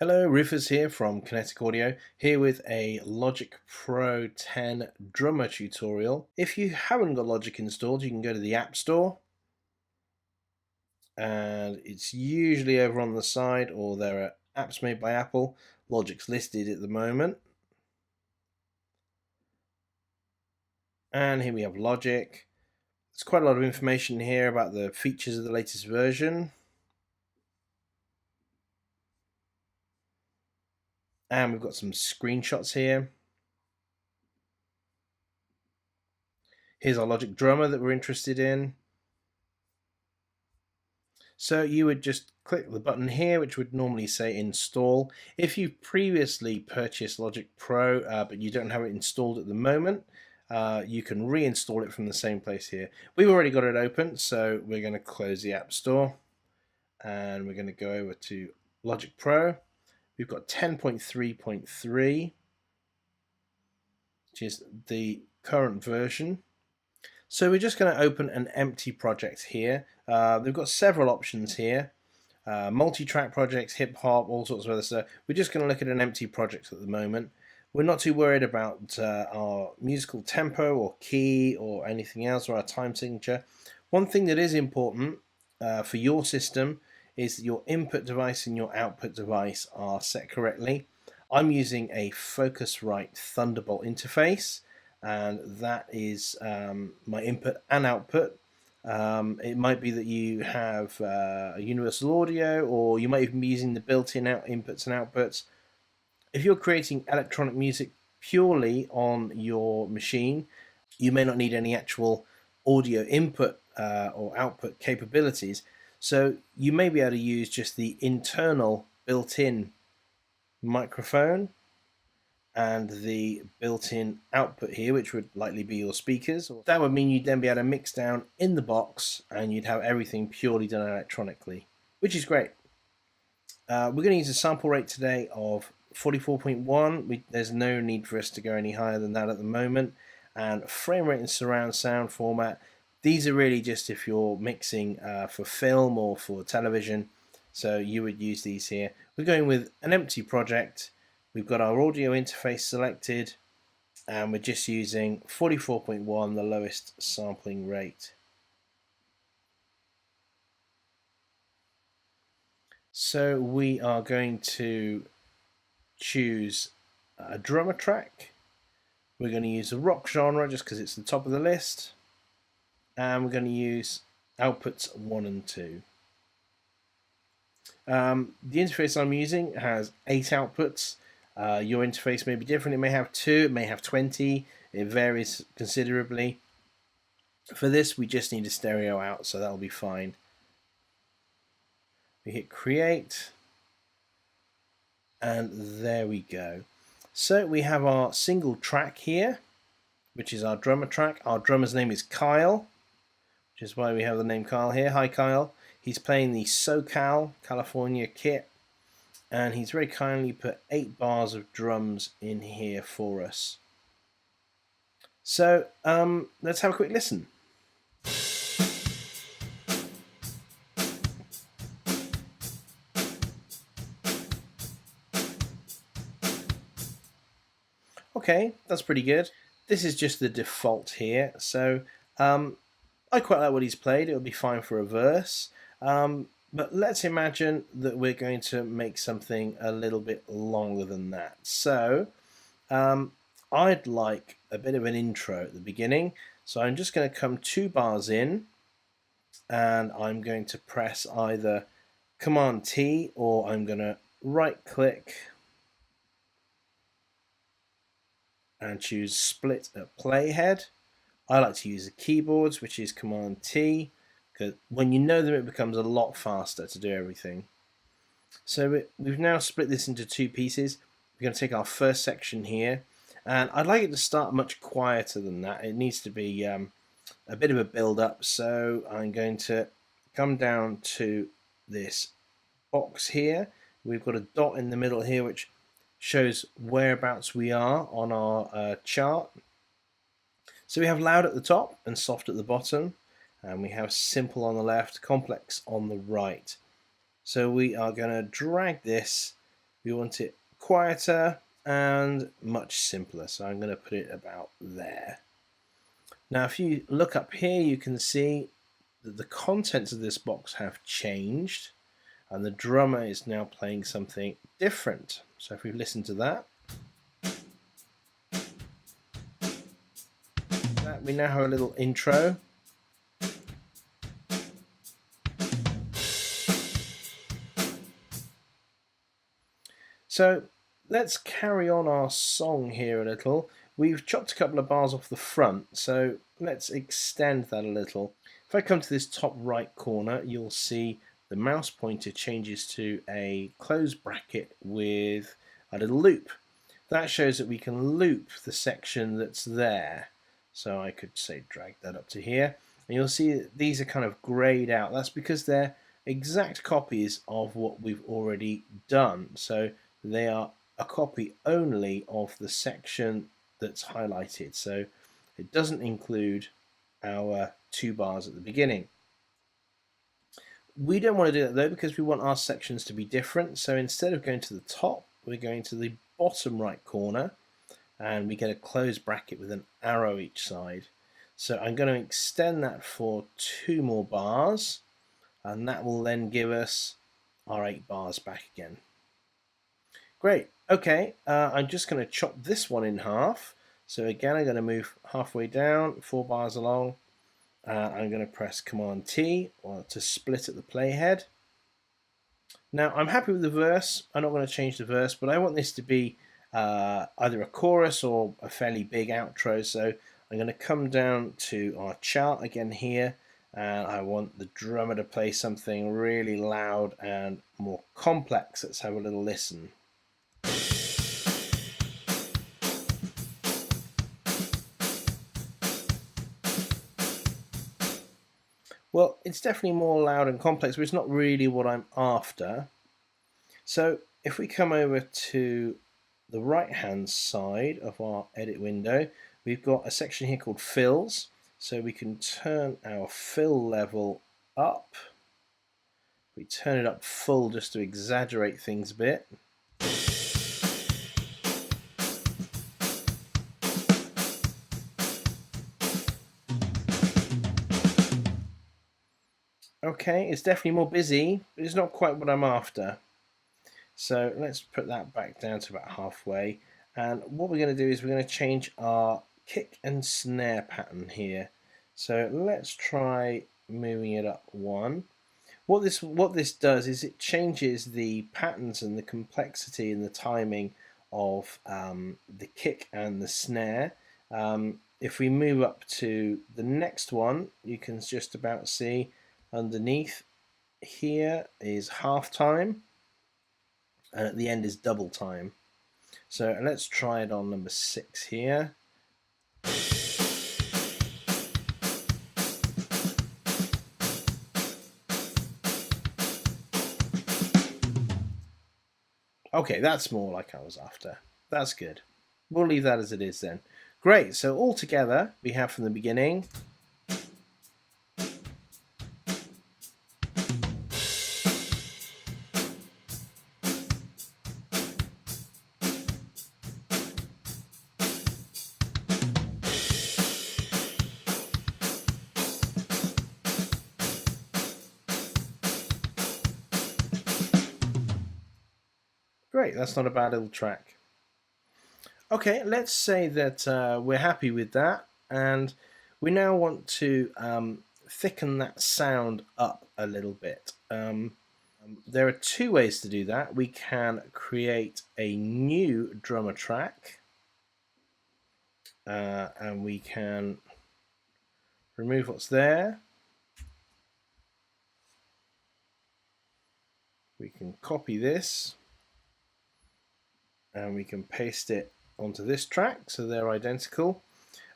Hello, Rufus here from Kinetic Audio, here with a Logic Pro 10 drummer tutorial. If you haven't got Logic installed, you can go to the App Store, and it's usually over on the side, or there are apps made by Apple. Logic's listed at the moment. And here we have Logic. There's quite a lot of information here about the features of the latest version. And we've got some screenshots here. Here's our Logic drummer that we're interested in. So you would just click the button here, which would normally say install. If you've previously purchased Logic Pro, but you don't have it installed at the moment, you can reinstall it from the same place here. We've already got it open, so we're going to close the App Store and we're going to go over to Logic Pro. We've got 10.3.3, which is the current version. So we're just going to open an empty project here. They've got several options here. Multi-track projects, hip-hop, all sorts of other stuff. We're just going to look at an empty project at the moment. We're not too worried about our musical tempo or key or anything else, or our time signature. One thing that is important for your system is that your input device and your output device are set correctly. I'm using a Focusrite Thunderbolt interface, and that is my input and output. It might be that you have a universal audio, or you might even be using the built-in inputs and outputs. If you're creating electronic music purely on your machine, you may not need any actual audio input or output capabilities, so you may be able to use just the internal built-in microphone and the built-in output here, which would likely be your speakers. That would mean you'd then be able to mix down in the box and you'd have everything purely done electronically, which is great. We're going to use a sample rate today of 44.1. There's no need for us to go any higher than that at the moment. And frame rate and surround sound format, these are really just if you're mixing for film or for television, so you would use these here. We're going with an empty project. We've got our audio interface selected, and we're just using 44.1, the lowest sampling rate. So we are going to choose a drummer track. We're going to use the rock genre just because it's the top of the list, and we're going to use outputs 1 and 2. The interface I'm using has 8 outputs. Your interface may be different. It may have 2, it may have 20. It varies considerably. For this, we just need a stereo out, so that'll be fine. We hit create, and there we go. So we have our single track here, which is our drummer track. Our drummer's name is Kyle, which is why we have the name Kyle here. Hi, Kyle. He's playing the SoCal, California kit, and he's very kindly put 8 bars of drums in here for us. So let's have a quick listen. Okay, that's pretty good. This is just the default here, so I quite like what he's played. It'll be fine for a verse. But let's imagine that we're going to make something a little bit longer than that. So I'd like a bit of an intro at the beginning. So I'm just going to come 2 bars in, and I'm going to press either Command T, or I'm going to right click and choose split at playhead. I like to use the keyboards, which is Command T, because when you know them, it becomes a lot faster to do everything. So we've now split this into 2 pieces. We're going to take our first section here, and I'd like it to start much quieter than that. It needs to be a bit of a build-up, so I'm going to come down to this box here. We've got a dot in the middle here, which shows whereabouts we are on our chart. So we have loud at the top and soft at the bottom, and we have simple on the left, complex on the right. So we are going to drag this We want it quieter and much simpler, so I'm going to put it about there. Now if you look up here, you can see that the contents of this box have changed and the drummer is now playing something different. So if we listen to that, we now have a little intro. So let's carry on our song here a little. We've chopped a couple of bars off the front, so let's extend that a little. If I come to this top right corner, you'll see the mouse pointer changes to a closed bracket with a little loop. That shows that we can loop the section that's there. So I could say drag that up to here, and you'll see that these are kind of grayed out. That's because they're exact copies of what we've already done. So they are a copy only of the section that's highlighted. So it doesn't include our 2 bars at the beginning. We don't want to do that though, because we want our sections to be different. So instead of going to the top, we're going to the bottom right corner, and we get a closed bracket with an arrow each side. So I'm going to extend that for 2 more bars, and that will then give us our 8 bars back again. Great. Okay, I'm just going to chop this one in half. So again, I'm going to move halfway down, 4 bars along. I'm going to press Command T to split at the playhead. Now I'm happy with the verse. I'm not going to change the verse, but I want this to be either a chorus or a fairly big outro. So I'm going to come down to our chart again here, and I want the drummer to play something really loud and more complex. Let's have a little listen. Well, it's definitely more loud and complex, but it's not really what I'm after. So if we come over to the right hand side of our edit window, we've got a section here called fills. So we can turn our fill level up. We turn it up full just to exaggerate things a bit. Okay, it's definitely more busy, but it's not quite what I'm after. So let's put that back down to about halfway. And what we're going to do is we're going to change our kick and snare pattern here. So let's try moving it up 1. What this does is it changes the patterns and the complexity and the timing of the kick and the snare. If we move up to the next one, you can just about see underneath here is half time, and at the end is double time. So let's try it on number 6 here. Okay, that's more like I was after. That's good. We'll leave that as it is then. Great, so all together we have from the beginning. Great, that's not a bad little track. Okay, let's say that we're happy with that, and we now want to thicken that sound up a little bit. There are 2 ways to do that. We can create a new drummer track, and we can remove what's there. We can copy this, and we can paste it onto this track, so they're identical.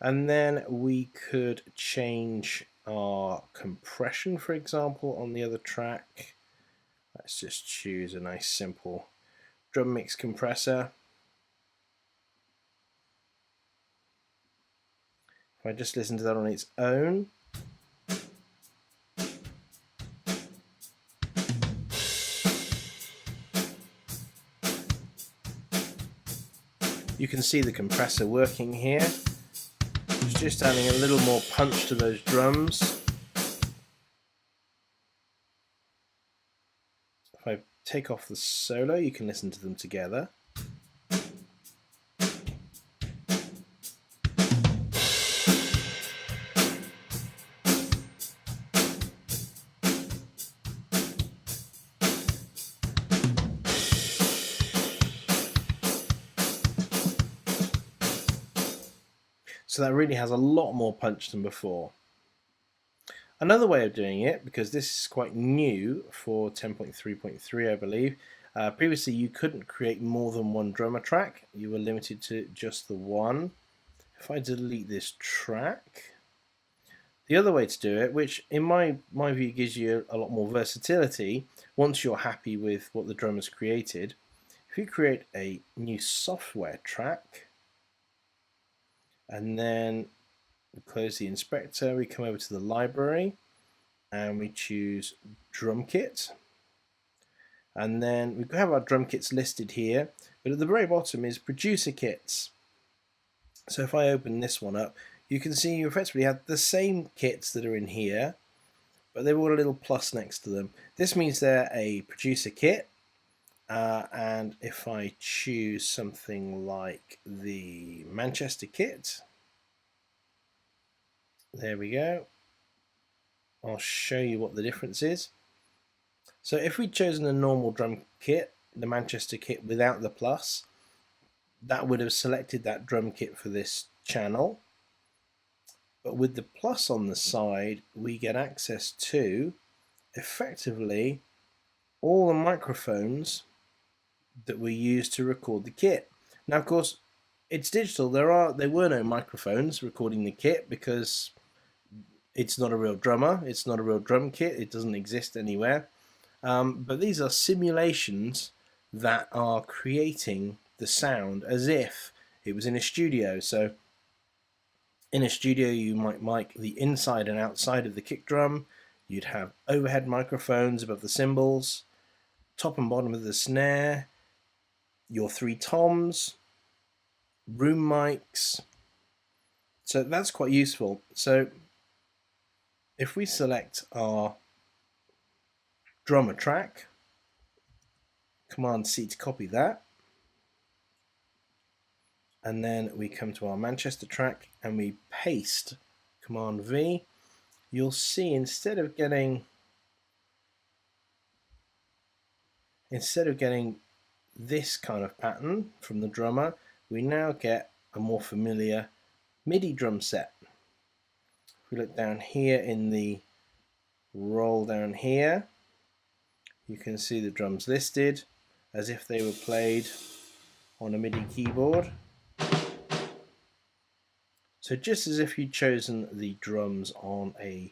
And then we could change our compression, for example, on the other track. Let's just choose a nice simple drum mix compressor. If I just listen to that on its own, You can see the compressor working here. It's just adding a little more punch to those drums. If I take off the solo, you can listen to them together. So that really has a lot more punch than before. Another way of doing it, because this is quite new for 10.3.3 I believe, previously you couldn't create more than one drummer track, you were limited to just the one. If I delete this track, the other way to do it, which in my view gives you a lot more versatility once you're happy with what the drummer's created, if you create a new software track and then we close the inspector, we come over to the library and we choose drum kit, and then we have our drum kits listed here, but at the very bottom is producer kits. So if I open this one up, you can see you effectively have the same kits that are in here, but they've got a little plus next to them. This means they're a producer kit, and if I choose something like the Manchester kit, there we go. I'll show you what the difference is. So if we'd chosen a normal drum kit, the Manchester kit without the plus, that would have selected that drum kit for this channel. But with the plus on the side, we get access to effectively all the microphones that we use to record the kit. Now, of course, it's digital. There were no microphones recording the kit because it's not a real drummer. It's not a real drum kit. It doesn't exist anywhere. But these are simulations that are creating the sound as if it was in a studio. So in a studio, you might mic the inside and outside of the kick drum. You'd have overhead microphones above the cymbals, top and bottom of the snare, your three toms, room mics. So that's quite useful. So if we select our drummer track, Command C to copy that, and then we come to our Manchester track and we paste Command V, you'll see instead of getting this kind of pattern from the drummer, we now get a more familiar MIDI drum set. If we look down here in the roll down here, you can see the drums listed as if they were played on a MIDI keyboard. So just as if you'd chosen the drums on a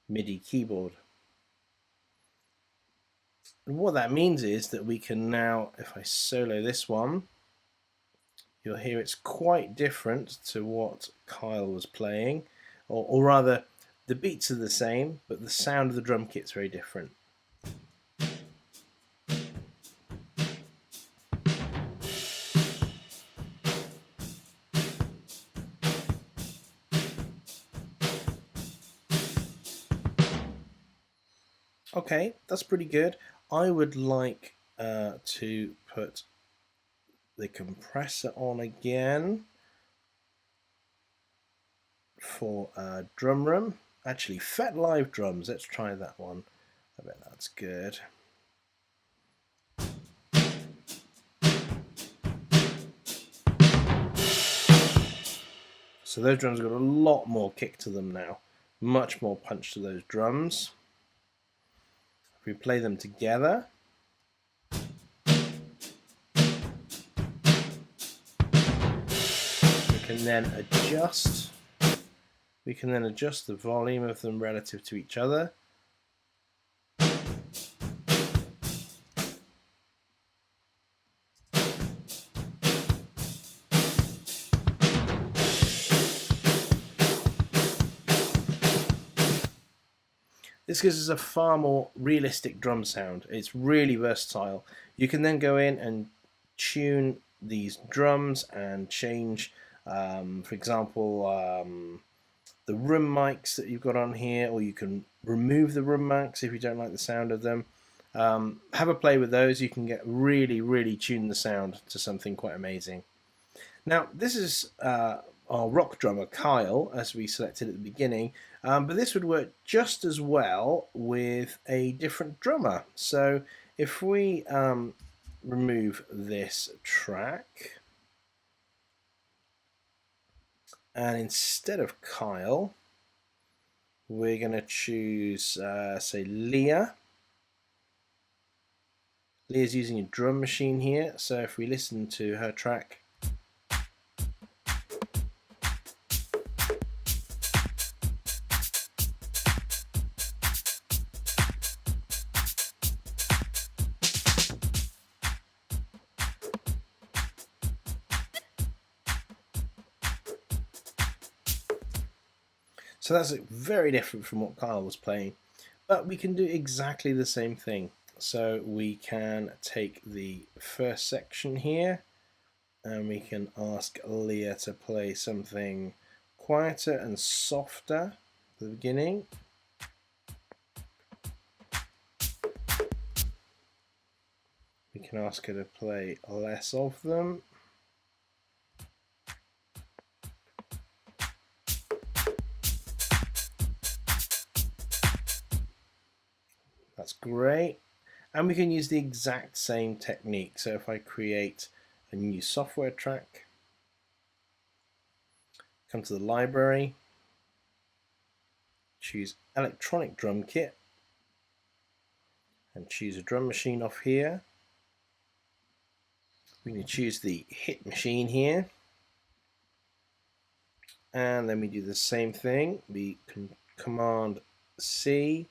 MIDI keyboard. And what that means is that we can now, if I solo this one, you'll hear it's quite different to what Kyle was playing, or rather the beats are the same, but the sound of the drum kit's very different. Okay, that's pretty good. I would like to put the compressor on again for drum room. Actually, FET Live drums. Let's try that one. I bet that's good. So those drums have got a lot more kick to them now. Much more punch to those drums. If we play them together, we can then adjust the volume of them relative to each other. This gives us a far more realistic drum sound. It's really versatile. You can then go in and tune these drums and change, for example, the room mics that you've got on here, or you can remove the room mics if you don't like the sound of them. Have a play with those. You can get really tune the sound to something quite amazing. Now this is our rock drummer Kyle, as we selected at the beginning, but this would work just as well with a different drummer. So if we remove this track, and instead of Kyle, we're going to choose, say, Leah. Leah's using a drum machine here, so if we listen to her track, so that's very different from what Kyle was playing, but we can do exactly the same thing. So we can take the first section here and we can ask Leah to play something quieter and softer at the beginning. We can ask her to play less of them. That's great. And we can use the exact same technique. So if I create a new software track, come to the library, choose electronic drum kit, and choose a drum machine off here. We can choose the hit machine here, and then we do the same thing. We can Command C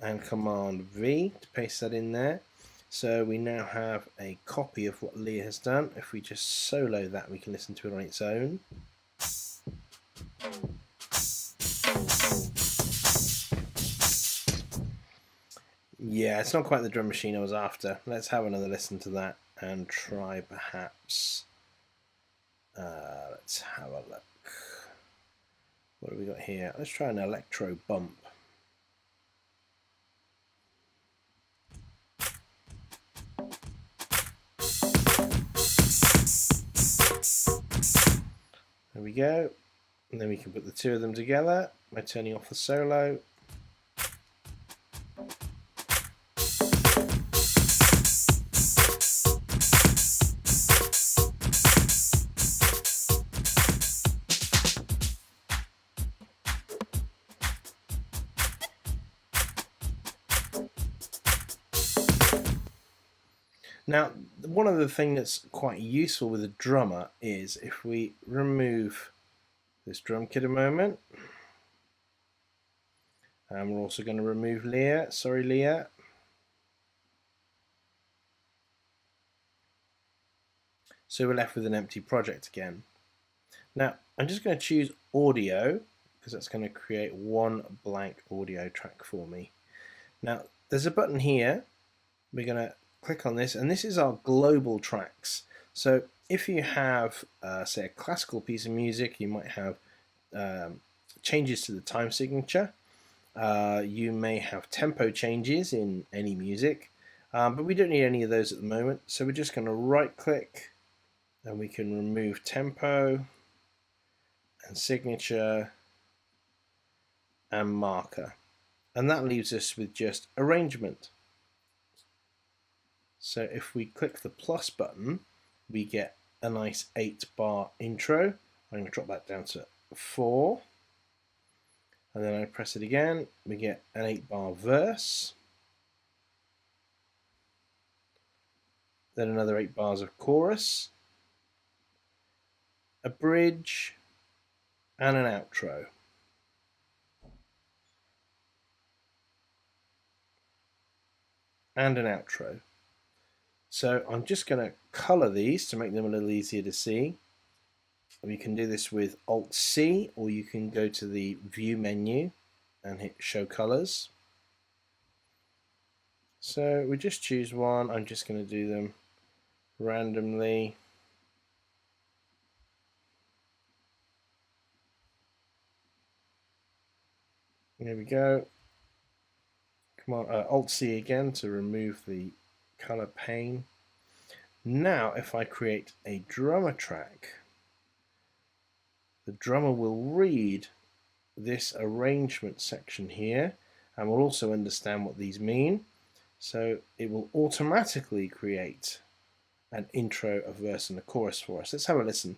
and Command V to paste that in there. So we now have a copy of what Leah has done. If we just solo that, we can listen to it on its own. Yeah, it's not quite the drum machine I was after. Let's have another listen to that and try perhaps. Let's have a look. What have we got here? Let's try an electro bump. There we go. And then we can put the two of them together by turning off the solo. Now, one of the things that's quite useful with a drummer is if we remove this drum kit a moment, and we're also going to remove Leah. Sorry, Leah. So we're left with an empty project again. Now, I'm just going to choose audio because that's going to create one blank audio track for me. Now, there's a button here. We're going to click on this, and this is our global tracks. So if you have, say, a classical piece of music, you might have changes to the time signature. You may have tempo changes in any music, but we don't need any of those at the moment. So we're just going to right click, and we can remove tempo and signature and marker. And that leaves us with just arrangement. So if we click the plus button, we get a nice 8-bar intro. I'm going to drop that down to 4. And then I press it again, we get an 8-bar verse. Then another 8 bars of chorus, a bridge, and an outro. And an outro. So I'm just going to color these to make them a little easier to see. You can do this with Alt-C, or you can go to the View menu and hit Show Colors. So we just choose one. I'm just going to do them randomly. There we go. Come on, Alt-C again to remove the color pane. Now, if I create a drummer track, the drummer will read this arrangement section here and will also understand what these mean. So it will automatically create an intro, a verse, and a chorus for us. Let's have a listen.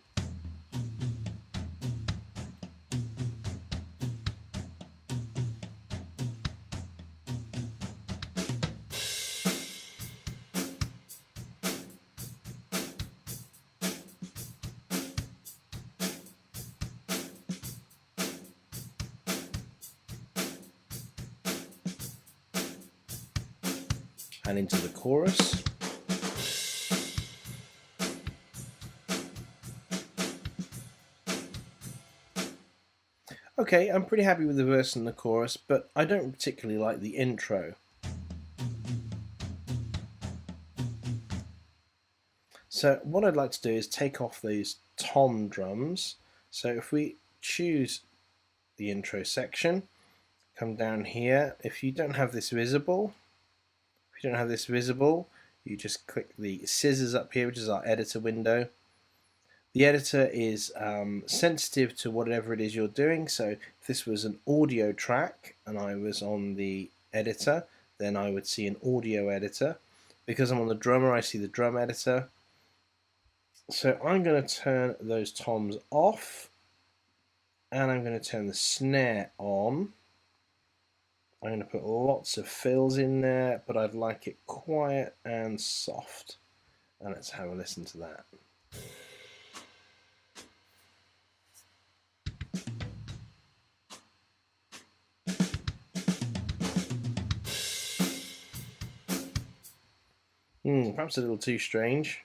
And into the chorus. Okay, I'm pretty happy with the verse and the chorus, but I don't particularly like the intro. So what I'd like to do is take off those tom drums. So if we choose the intro section, come down here. If you don't have this visible, you just click the scissors up here, which is our editor window. The editor is sensitive to whatever it is you're doing. So if this was an audio track and I was on the editor, then I would see an audio editor. Because I'm on the drummer, I see the drum editor. So I'm going to turn those toms off, and I'm going to turn the snare on. I'm going to put lots of fills in there, but I'd like it quiet and soft. And let's have a listen to that. Perhaps a little too strange.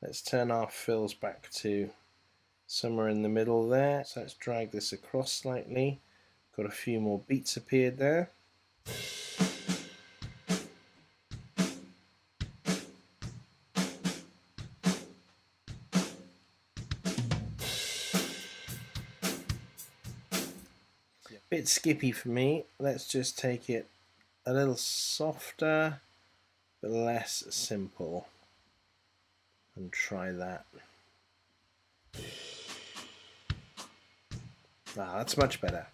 Let's turn our fills back to somewhere in the middle there. So let's drag this across slightly. Got a few more beats appeared there. Bit skippy for me. Let's just take it a little softer but less simple and try that. That's much better.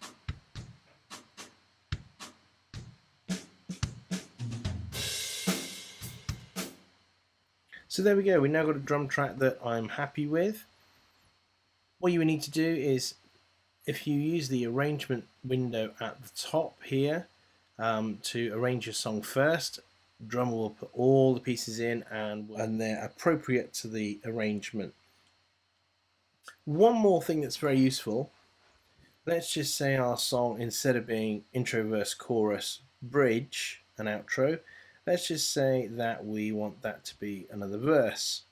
So there we go, we now got a drum track that I'm happy with. What you need to do is, if you use the arrangement window at the top here to arrange your song first, drummer will put all the pieces in and they're appropriate to the arrangement. One more thing that's very useful, let's just say our song, instead of being intro, verse, chorus, bridge, and outro, let's just say that we want that to be another verse.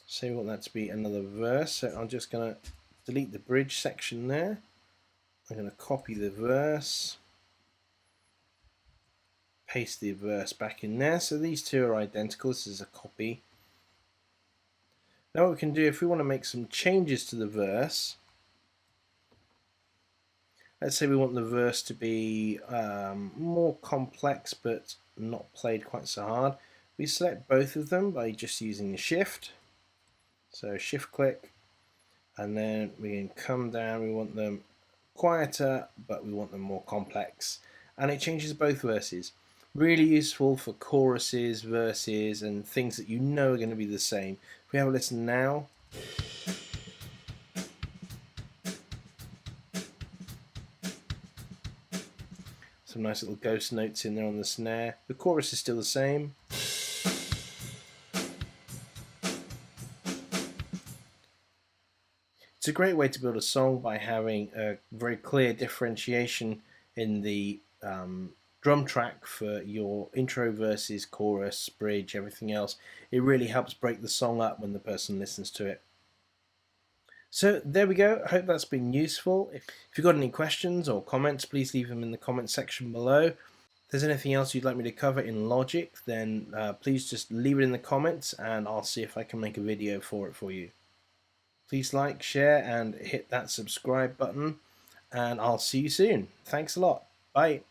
So we want that to be another verse, so I'm just going to delete the bridge section there. I'm going to copy the verse, paste the verse back in there. So these two are identical. This is a copy. Now what we can do, if we want to make some changes to the verse, let's say we want the verse to be more complex but not played quite so hard. We select both of them by just using the shift. So shift click, and then we can come down. We want them quieter, but we want them more complex. And it changes both verses. Really useful for choruses, verses, and things that you know are going to be the same. If we have a listen now. Some nice little ghost notes in there on the snare. The chorus is still the same. It's a great way to build a song by having a very clear differentiation in the drum track for your intro, verses, chorus, bridge, everything else. It really helps break the song up when the person listens to it. So there we go. I hope that's been useful. If you've got any questions or comments, please leave them in the comment section below. there's anything else you'd like me to cover in Logic, then please just leave it in the comments and I'll see if I can make a video for it for you. Please like, share, and hit that subscribe button, and I'll see you soon. Thanks a lot. Bye.